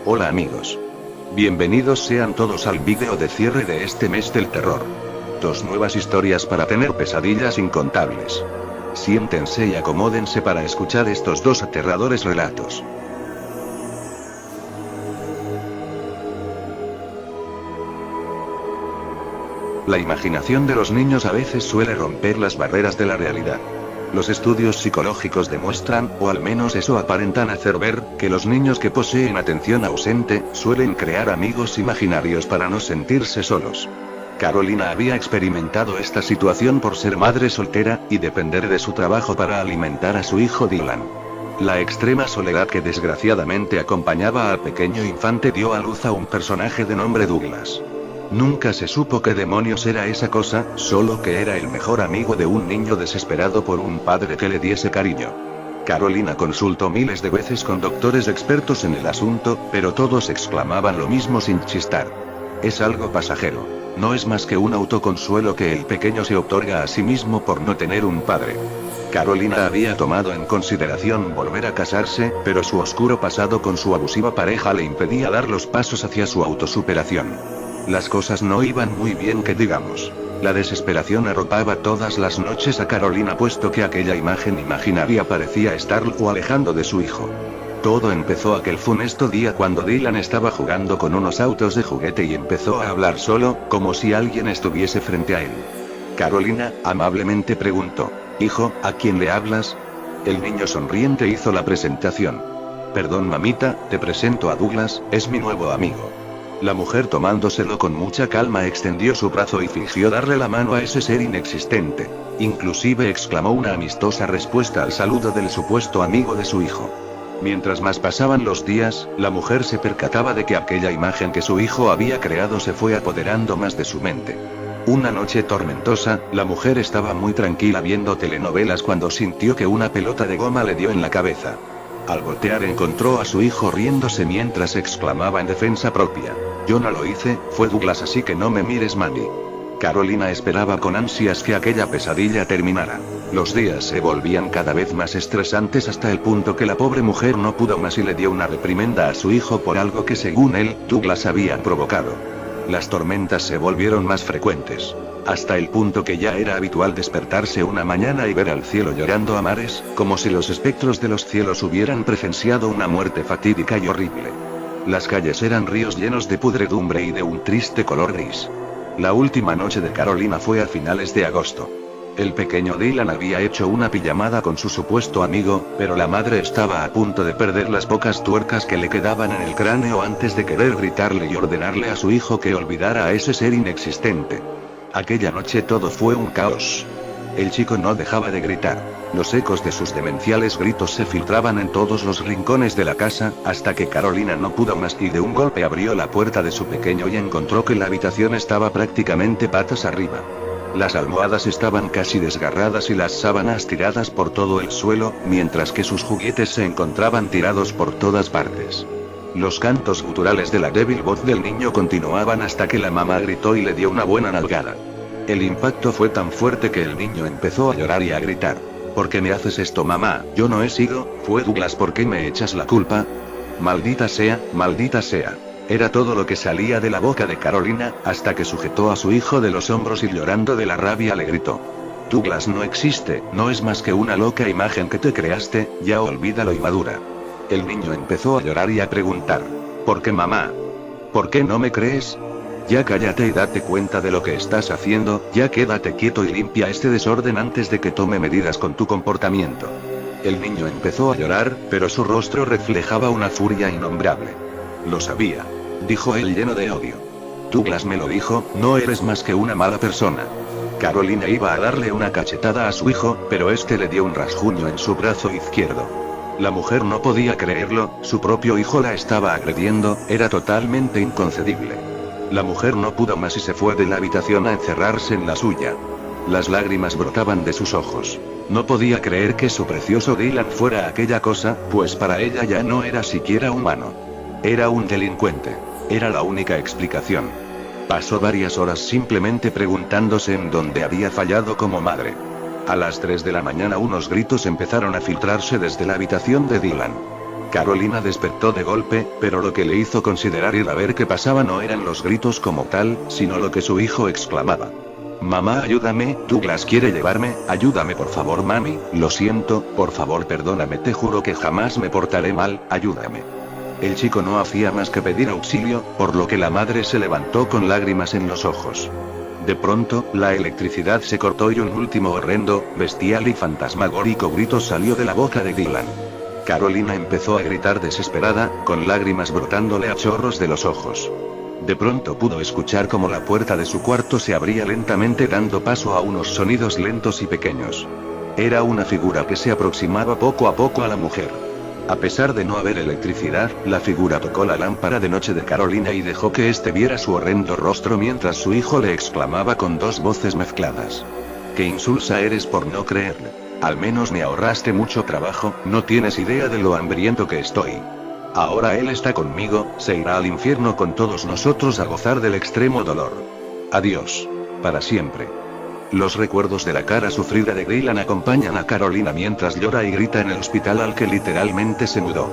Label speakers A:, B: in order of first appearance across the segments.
A: Hola amigos. Bienvenidos sean todos al vídeo de cierre de este mes del terror. 2 nuevas historias para tener pesadillas incontables. Siéntense y acomódense para escuchar estos 2 aterradores relatos. La imaginación de los niños a veces suele romper las barreras de la realidad. Los estudios psicológicos demuestran, o al menos eso aparentan hacer ver, que los niños que poseen atención ausente, suelen crear amigos imaginarios para no sentirse solos. Carolina había experimentado esta situación por ser madre soltera, y depender de su trabajo para alimentar a su hijo Dylan. La extrema soledad que desgraciadamente acompañaba al pequeño infante dio a luz a un personaje de nombre Douglas. Nunca se supo qué demonios era esa cosa, solo que era el mejor amigo de un niño desesperado por un padre que le diese cariño. Carolina consultó miles de veces con doctores expertos en el asunto, pero todos exclamaban lo mismo sin chistar. Es algo pasajero. No es más que un autoconsuelo que el pequeño se otorga a sí mismo por no tener un padre. Carolina había tomado en consideración volver a casarse, pero su oscuro pasado con su abusiva pareja le impedía dar los pasos hacia su autosuperación. Las cosas no iban muy bien que digamos. La desesperación arropaba todas las noches a Carolina puesto que aquella imagen imaginaria parecía estarlo alejando de su hijo. Todo empezó aquel funesto día cuando Dylan estaba jugando con unos autos de juguete y empezó a hablar solo, como si alguien estuviese frente a él. Carolina, amablemente preguntó: «Hijo, ¿a quién le hablas?». El niño sonriente hizo la presentación. «Perdón mamita, te presento a Douglas, es mi nuevo amigo». La mujer tomándoselo con mucha calma extendió su brazo y fingió darle la mano a ese ser inexistente. Inclusive exclamó una amistosa respuesta al saludo del supuesto amigo de su hijo. Mientras más pasaban los días, la mujer se percataba de que aquella imagen que su hijo había creado se fue apoderando más de su mente. Una noche tormentosa, la mujer estaba muy tranquila viendo telenovelas cuando sintió que una pelota de goma le dio en la cabeza. Al voltear encontró a su hijo riéndose mientras exclamaba en defensa propia: «Yo no lo hice, fue Douglas, así que no me mires mami». Carolina esperaba con ansias que aquella pesadilla terminara. Los días se volvían cada vez más estresantes hasta el punto que la pobre mujer no pudo más y le dio una reprimenda a su hijo por algo que según él, Douglas había provocado. Las tormentas se volvieron más frecuentes. Hasta el punto que ya era habitual despertarse una mañana y ver al cielo llorando a mares, como si los espectros de los cielos hubieran presenciado una muerte fatídica y horrible. Las calles eran ríos llenos de pudredumbre y de un triste color gris. La última noche de Carolina fue a finales de agosto. El pequeño Dylan había hecho una pijamada con su supuesto amigo, pero la madre estaba a punto de perder las pocas tuercas que le quedaban en el cráneo antes de querer gritarle y ordenarle a su hijo que olvidara a ese ser inexistente. Aquella noche todo fue un caos. El chico no dejaba de gritar. Los ecos de sus demenciales gritos se filtraban en todos los rincones de la casa, hasta que Carolina no pudo más y de un golpe abrió la puerta de su pequeño y encontró que la habitación estaba prácticamente patas arriba. Las almohadas estaban casi desgarradas y las sábanas tiradas por todo el suelo, mientras que sus juguetes se encontraban tirados por todas partes. Los cantos guturales de la débil voz del niño continuaban hasta que la mamá gritó y le dio una buena nalgada. El impacto fue tan fuerte que el niño empezó a llorar y a gritar: «¿Por qué me haces esto mamá? Yo no he sido, fue Douglas, ¿por qué me echas la culpa? Maldita sea, maldita sea». Era todo lo que salía de la boca de Carolina, hasta que sujetó a su hijo de los hombros y llorando de la rabia le gritó: «Douglas no existe, no es más que una loca imagen que te creaste, ya olvídalo y madura». El niño empezó a llorar y a preguntar: «¿Por qué mamá? ¿Por qué no me crees? Ya cállate y date cuenta de lo que estás haciendo, ya quédate quieto y limpia este desorden antes de que tome medidas con tu comportamiento». El niño empezó a llorar, pero su rostro reflejaba una furia innombrable. «Lo sabía», dijo él lleno de odio. «Douglas me lo dijo, no eres más que una mala persona». Carolina iba a darle una cachetada a su hijo, pero este le dio un rasguño en su brazo izquierdo. La mujer no podía creerlo, su propio hijo la estaba agrediendo, era totalmente inconcebible. La mujer no pudo más y se fue de la habitación a encerrarse en la suya. Las lágrimas brotaban de sus ojos. No podía creer que su precioso Dylan fuera aquella cosa, pues para ella ya no era siquiera humano. Era un delincuente. Era la única explicación. Pasó varias horas simplemente preguntándose en dónde había fallado como madre. A las 3 de la mañana unos gritos empezaron a filtrarse desde la habitación de Dylan. Carolina despertó de golpe, pero lo que le hizo considerar ir a ver qué pasaba no eran los gritos como tal, sino lo que su hijo exclamaba. Mamá, ayúdame, Douglas quiere llevarme, ayúdame por favor mami, lo siento, por favor perdóname, te juro que jamás me portaré mal, ayúdame. El chico no hacía más que pedir auxilio, por lo que la madre se levantó con lágrimas en los ojos. De pronto, la electricidad se cortó y un último horrendo, bestial y fantasmagórico grito salió de la boca de Dylan. Carolina empezó a gritar desesperada, con lágrimas brotándole a chorros de los ojos. De pronto pudo escuchar cómo la puerta de su cuarto se abría lentamente dando paso a unos sonidos lentos y pequeños. Era una figura que se aproximaba poco a poco a la mujer. A pesar de no haber electricidad, la figura tocó la lámpara de noche de Carolina y dejó que éste viera su horrendo rostro mientras su hijo le exclamaba con dos voces mezcladas. ¡Qué insulsa eres por no creerle! Al menos me ahorraste mucho trabajo, no tienes idea de lo hambriento que estoy. Ahora él está conmigo, se irá al infierno con todos nosotros a gozar del extremo dolor. Adiós. Para siempre. Los recuerdos de la cara sufrida de Dylan acompañan a Carolina mientras llora y grita en el hospital al que literalmente se mudó.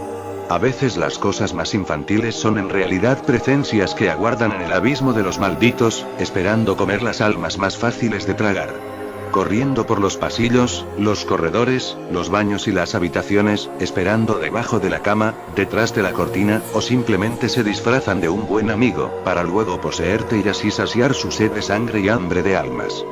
A: A veces las cosas más infantiles son en realidad presencias que aguardan en el abismo de los malditos, esperando comer las almas más fáciles de tragar. Corriendo por los pasillos, los corredores, los baños y las habitaciones, esperando debajo de la cama, detrás de la cortina, o simplemente se disfrazan de un buen amigo, para luego poseerte y así saciar su sed de sangre y hambre de almas.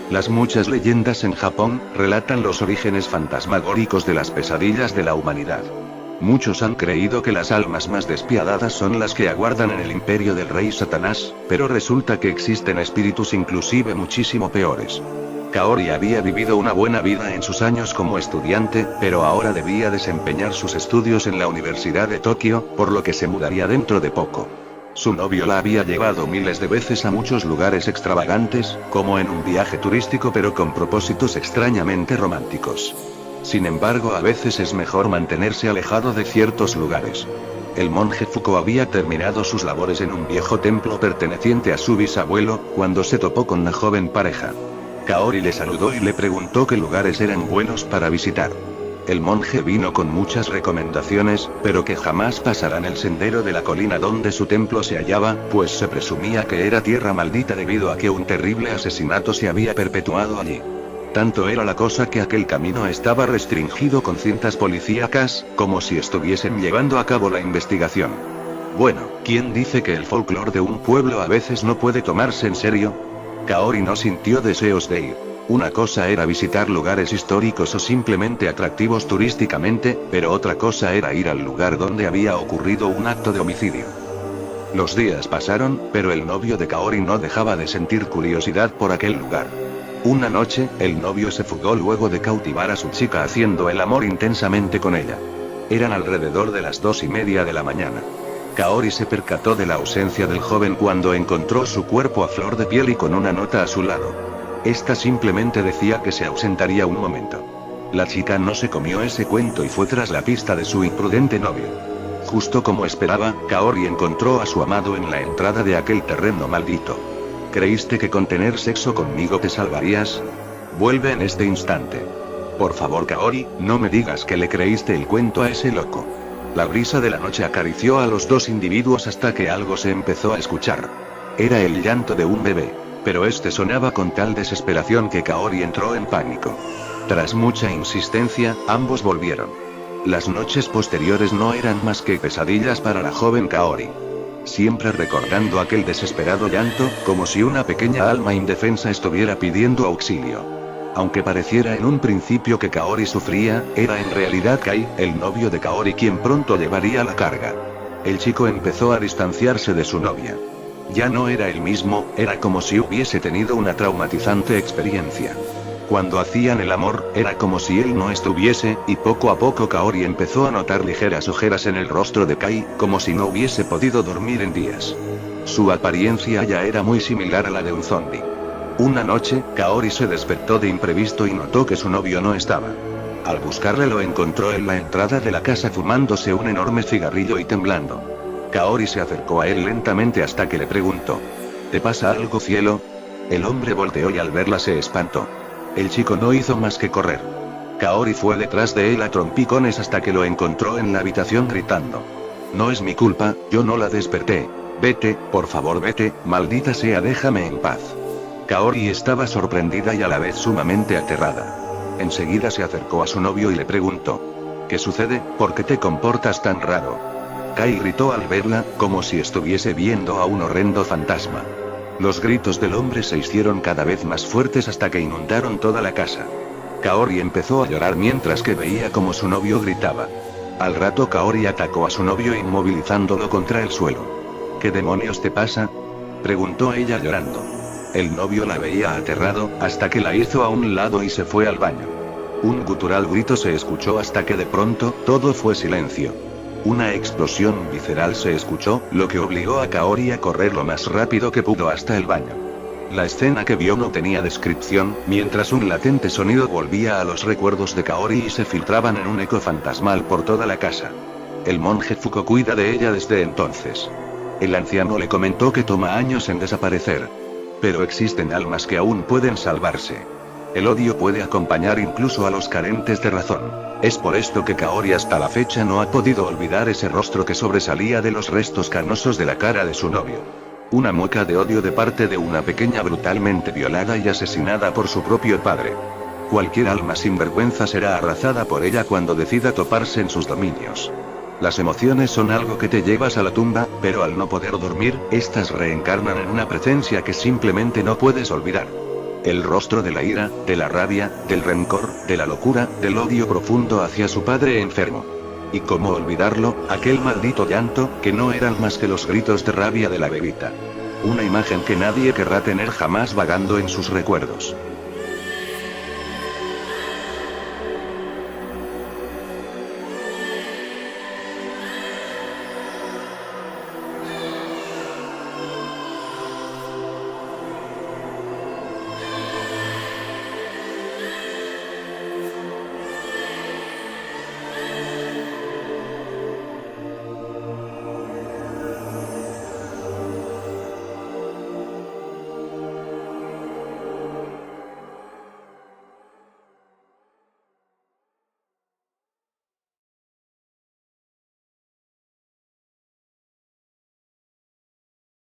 A: Las muchas leyendas en Japón relatan los orígenes fantasmagóricos de las pesadillas de la humanidad. Muchos han creído que las almas más despiadadas son las que aguardan en el imperio del rey Satanás, pero resulta que existen espíritus inclusive muchísimo peores. Kaori había vivido una buena vida en sus años como estudiante, pero ahora debía desempeñar sus estudios en la Universidad de Tokio, por lo que se mudaría dentro de poco. Su novio la había llevado miles de veces a muchos lugares extravagantes, como en un viaje turístico pero con propósitos extrañamente románticos. Sin embargo, a veces es mejor mantenerse alejado de ciertos lugares. El monje Fuko había terminado sus labores en un viejo templo perteneciente a su bisabuelo, cuando se topó con la joven pareja. Kaori le saludó y le preguntó qué lugares eran buenos para visitar. El monje vino con muchas recomendaciones, pero que jamás pasarán el sendero de la colina donde su templo se hallaba, pues se presumía que era tierra maldita debido a que un terrible asesinato se había perpetuado allí. Tanto era la cosa que aquel camino estaba restringido con cintas policíacas, como si estuviesen llevando a cabo la investigación. Bueno, ¿quién dice que el folclore de un pueblo a veces no puede tomarse en serio? Kaori no sintió deseos de ir. Una cosa era visitar lugares históricos o simplemente atractivos turísticamente, pero otra cosa era ir al lugar donde había ocurrido un acto de homicidio. Los días pasaron, pero el novio de Kaori no dejaba de sentir curiosidad por aquel lugar. Una noche, el novio se fugó luego de cautivar a su chica haciendo el amor intensamente con ella. Eran alrededor de las 2:30 de la mañana. Kaori se percató de la ausencia del joven cuando encontró su cuerpo a flor de piel y con una nota a su lado. Esta simplemente decía que se ausentaría un momento. La chica no se comió ese cuento y fue tras la pista de su imprudente novio. Justo como esperaba, Kaori encontró a su amado en la entrada de aquel terreno maldito. ¿Creíste que con tener sexo conmigo te salvarías? Vuelve en este instante. Por favor, Kaori, no me digas que le creíste el cuento a ese loco. La brisa de la noche acarició a los dos individuos hasta que algo se empezó a escuchar. Era el llanto de un bebé. Pero este sonaba con tal desesperación que Kaori entró en pánico. Tras mucha insistencia, ambos volvieron. Las noches posteriores no eran más que pesadillas para la joven Kaori. Siempre recordando aquel desesperado llanto, como si una pequeña alma indefensa estuviera pidiendo auxilio. Aunque pareciera en un principio que Kaori sufría, era en realidad Kai, el novio de Kaori, quien pronto llevaría la carga. El chico empezó a distanciarse de su novia. Ya no era el mismo, era como si hubiese tenido una traumatizante experiencia. Cuando hacían el amor, era como si él no estuviese, y poco a poco Kaori empezó a notar ligeras ojeras en el rostro de Kai, como si no hubiese podido dormir en días. Su apariencia ya era muy similar a la de un zombi. Una noche, Kaori se despertó de imprevisto y notó que su novio no estaba. Al buscarle lo encontró en la entrada de la casa fumándose un enorme cigarrillo y temblando. Kaori se acercó a él lentamente hasta que le preguntó: ¿te pasa algo, cielo? El hombre volteó y al verla se espantó. El chico no hizo más que correr. Kaori fue detrás de él a trompicones hasta que lo encontró en la habitación gritando: no es mi culpa, yo no la desperté. Vete, por favor vete, maldita sea, déjame en paz. Kaori estaba sorprendida y a la vez sumamente aterrada. Enseguida se acercó a su novio y le preguntó: ¿qué sucede? ¿Por qué te comportas tan raro? Kai gritó al verla, como si estuviese viendo a un horrendo fantasma. Los gritos del hombre se hicieron cada vez más fuertes hasta que inundaron toda la casa. Kaori empezó a llorar mientras que veía como su novio gritaba. Al rato Kaori atacó a su novio inmovilizándolo contra el suelo. ¿Qué demonios te pasa?, preguntó ella llorando. El novio la veía aterrado, hasta que la hizo a un lado y se fue al baño. Un gutural grito se escuchó hasta que de pronto, todo fue silencio. Una explosión visceral se escuchó, lo que obligó a Kaori a correr lo más rápido que pudo hasta el baño. La escena que vio no tenía descripción, mientras un latente sonido volvía a los recuerdos de Kaori y se filtraban en un eco fantasmal por toda la casa. El monje Fuko cuida de ella desde entonces. El anciano le comentó que toma años en desaparecer. Pero existen almas que aún pueden salvarse. El odio puede acompañar incluso a los carentes de razón. Es por esto que Kaori hasta la fecha no ha podido olvidar ese rostro que sobresalía de los restos canosos de la cara de su novio. Una mueca de odio de parte de una pequeña brutalmente violada y asesinada por su propio padre. Cualquier alma sin vergüenza será arrasada por ella cuando decida toparse en sus dominios. Las emociones son algo que te llevas a la tumba, pero al no poder dormir, estas reencarnan en una presencia que simplemente no puedes olvidar. El rostro de la ira, de la rabia, del rencor, de la locura, del odio profundo hacia su padre enfermo. Y cómo olvidarlo, aquel maldito llanto, que no eran más que los gritos de rabia de la bebita. Una imagen que nadie querrá tener jamás vagando en sus recuerdos.